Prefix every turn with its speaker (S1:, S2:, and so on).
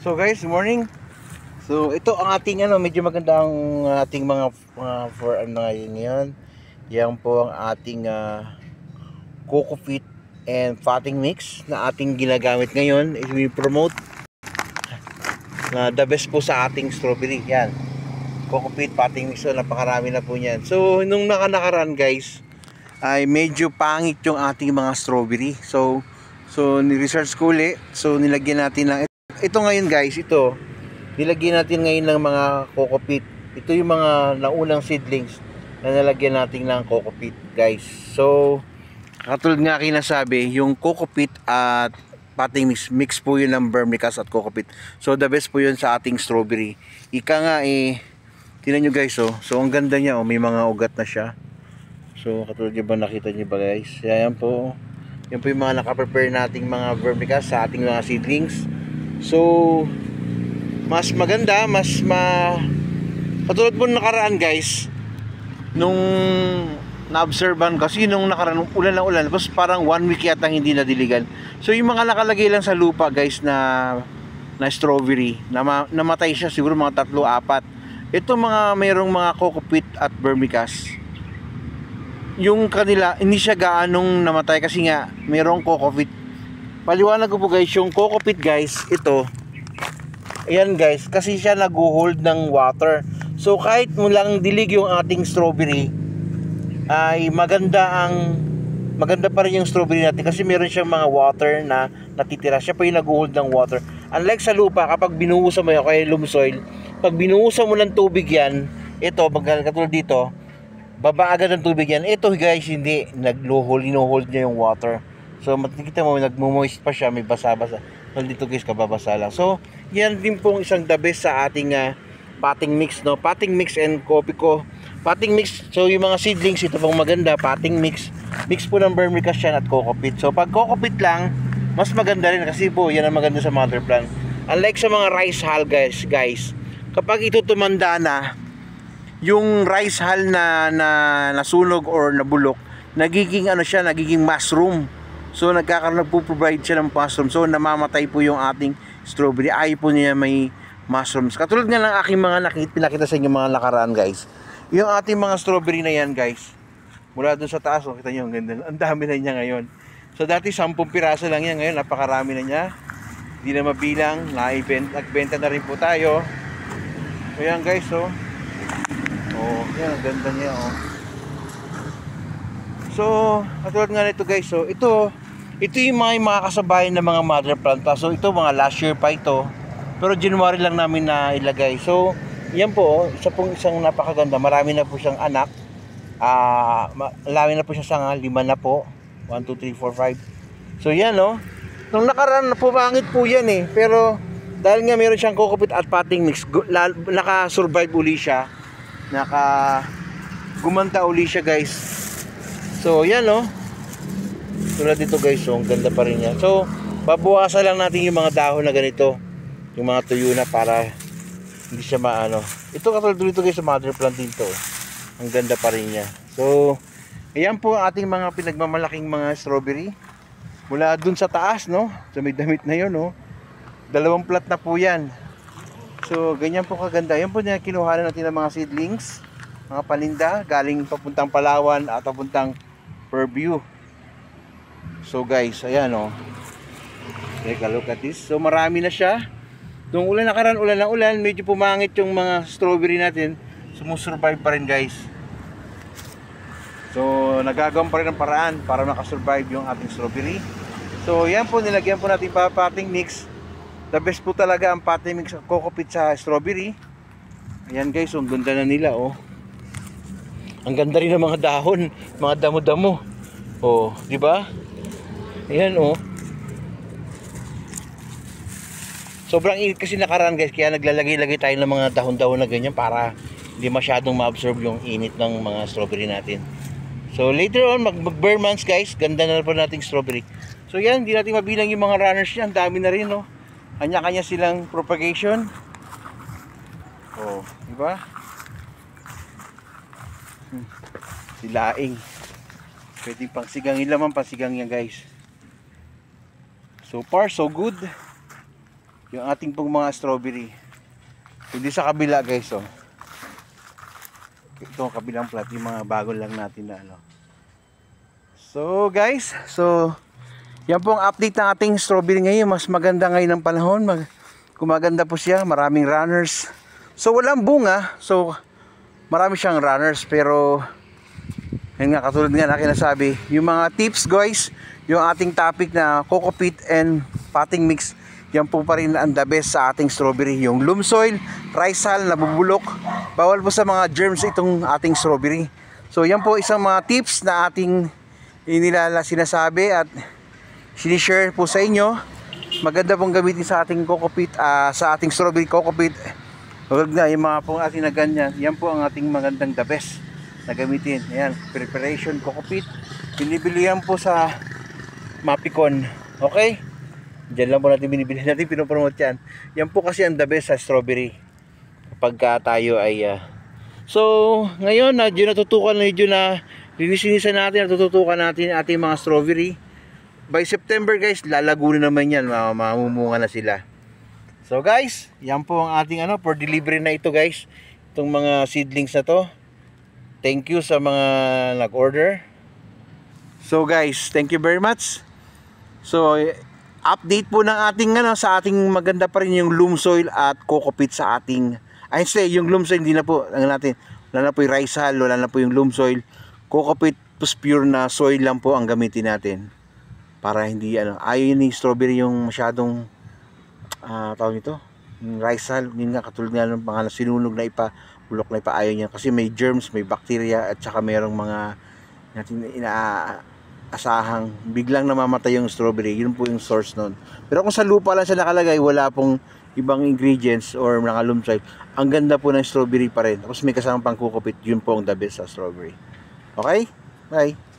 S1: So guys, morning. So ito ang ating medyo maganda ang ating mga for ngayon. Yan po ang ating Coco Peat and potting mix na ating ginagamit ngayon. I-promote na the best po sa ating strawberry. Yan. Coco Peat potting mix, so napakarami na po niyan. So nung nakaraan guys, ay medyo pangit yung ating mga strawberry. So ni-research ko ulit. So nilagyan natin ng ito ngayon guys, ito nilagyan natin ngayon ng mga Coco Peat. Ito yung mga naunang seedlings na nalagyan natin ng Coco Peat guys. So katulad nga kinasabi, yung Coco Peat at potting mix po yun ng vermicast at Coco Peat. So the best po yun sa ating strawberry. Ika nga tingnan nyo guys, so ang ganda niya, may mga ugat na siya. So katulad nyo ba, nakita nyo ba guys? Yan po yung mga nakaprepare nating mga vermicast sa ating mga seedlings. So mas maganda, katulad po nakaraan guys, nung na-observean kasi nung nakaraan ulan na ulan, tapos parang 1 week yata hindi nadiligan. So yung mga nakalagay lang sa lupa guys na strawberry, namatay siya siguro mga 3-4. Ito mayroong mga Coco Peat at vermicast, yung kanila hindi siya gaanong namatay kasi nga mayroong Coco Peat. Paliwanag ko po guys, yung Coco Peat guys, ito ayan guys, kasi siya nag-hold ng water. So kahit mulang dilig yung ating strawberry, ay maganda pa rin yung strawberry natin kasi meron siyang mga water na natitira. Siya pa yung nag-hold ng water. Unlike sa lupa, kapag binuhusan mo yan, kaya loam soil, pag binuhusan mo ng tubig yan, ito, katulad dito, baba agad ng tubig yan. Ito guys, hindi, ino-hold niya yung water. So makikita mo, nagmo-moist pa siya, may basa-basa. So dito guys, kababasa lang. So yan din pong isang the best sa ating potting mix, no? Potting mix and Copico potting mix. So yung mga seedlings, ito pong maganda, potting mix po ng vermicast yan at Coco Peat. So pag Coco Peat lang, mas maganda rin kasi po yan ang maganda sa mother plant. Unlike sa mga rice hull guys, kapag ito tumanda na, yung rice hull na nasunog or nabulok, nagiging nagiging mushroom. So nagpo-provide siya ng mushroom. So namamatay po yung ating strawberry. Ayaw po niya may mushrooms. Katulad nga ng aking mga pinakita sa inyo mga nakaraan guys. Yung ating mga strawberry na yan guys, mula dun sa taas, kita nyo ang ganda. Ang dami na niya ngayon. So dati 10 piraso lang yan, ngayon napakarami na niya. Hindi na mabilang. Nagbenta na rin po tayo. So yan guys, oh yan, ang ganda niya, oh. So katulad nga nito guys, so ito yung mga kasabayan ng mga mother plant. So ito mga last year pa ito, pero January lang namin na ilagay. So yan po, isang napakaganda. Marami na po siyang anak. Marami na po siya sanga, 5 na po. 1, 2, 3, 4, 5. So yan, no. Nung nakaraan, pumangit po yan pero dahil nga meron siyang Coco Peat at potting mix, naka-survive uli siya. Gumanda uli siya guys. So yan, no. Tulad dito guys, ang ganda pa rin yan. So babawasan lang natin yung mga dahon na ganito, yung mga tuyo na, para hindi siya maano. Ito katulad dito guys sa mother plant dito, ang ganda pa rin niya. So ayan po ang ating mga pinagmamalaking mga strawberry mula dun sa taas, no, sa may damit na yun, no. 2 plat na po yan. So ganyan po kaganda. Yan po na kinuha natin ng mga seedlings, mga paninda galing papuntang Palawan at papuntang Fairview. So guys, ayan, take a look at this. So marami na siya. Nung ulan nakaraan, medyo pumangit yung mga strawberry natin, sumusurvive pa rin guys. So nagagawa pa rin ang paraan para makasurvive yung ating strawberry. So yan po, nilagyan po natin potting mix. The best po talaga ang potting mix ng Coco Peat sa strawberry. Ayan guys, ang ganda na nila, Ang ganda rin ng mga dahon, mga damo-damo. Di ba? Ayan, sobrang init kasi nakaraan guys, kaya naglalagay-lagay tayo ng mga dahon-dahon na ganyan para hindi masyadong ma-absorb yung init ng mga strawberry natin. So later on, mag-bare months guys, ganda na po nating strawberry. So yan, hindi natin mabilang yung mga runners niya, ang dami na rin, Kanya-kanya silang propagation. Di ba? Silaing. Pwede pangsigangin naman, pangsigang yan guys. So far so good. yung ating pong mga strawberry. Hindi sa kabila guys, oh. Ito ang kabilang plat, yung mga bago lang natin na ano. So guys, yan po ang update ng ating strawberry ngayon. Mas maganda ngayon ang panahon. Gumaganda po siya, maraming runners. So walang bunga, so marami siyang runners. Pero yun nga, katulad nga na kinasabi, yung mga tips guys, yung ating topic na coco peat and potting mix, yan po pa rin ang the best sa ating strawberry. Yung loam soil, rice hull, nabubulok, bawal po sa mga germs itong ating strawberry. So yan po isang mga tips na ating sinasabi at sinishare po sa inyo. Maganda pong gamitin sa ating coco peat, sa ating strawberry coco peat. Huwag na yung mga pong ating na ganyan, yan po ang ating magandang the best na gamitin. Ayan, preparation coco peat, binibili yan po sa Mapicon. Okay, diyan lang po natin binibili, natin pinopromote yan. Yan po kasi ang the best sa strawberry kapag tayo ay so ngayon medyo natutukan, medyo na linisin natin, natututukan natin ating mga strawberry. By September guys, lalago na naman yan, mamumunga na sila. So guys, yan po ang ating for delivery na ito guys, itong mga seedlings na to. Thank you sa mga nag-order. So guys, thank you very much. So update po ng ating sa ating maganda pa rin yung loam soil at coco peat sa ating yung loam soil hindi na po natin. Wala na po yung rice hull, wala na po yung loam soil. Coco peat plus pure na soil lang po ang gamitin natin. Para hindi ayaw ni strawberry yung masyadong tawag nito, yung rice hull, yun nga katulad nga ng mga sinunog na bulok na ayaw niya kasi may germs, may bacteria at saka mayroong mga natin inaasahang biglang namamatay yung strawberry. Yun po yung source nun. Pero kung sa lupa lang siya nakalagay, wala pong ibang ingredients or mga loam soil, ang ganda po ng strawberry pa rin. Tapos may kasamang pang coco peat, yun po ang the best sa strawberry. Okay? Bye!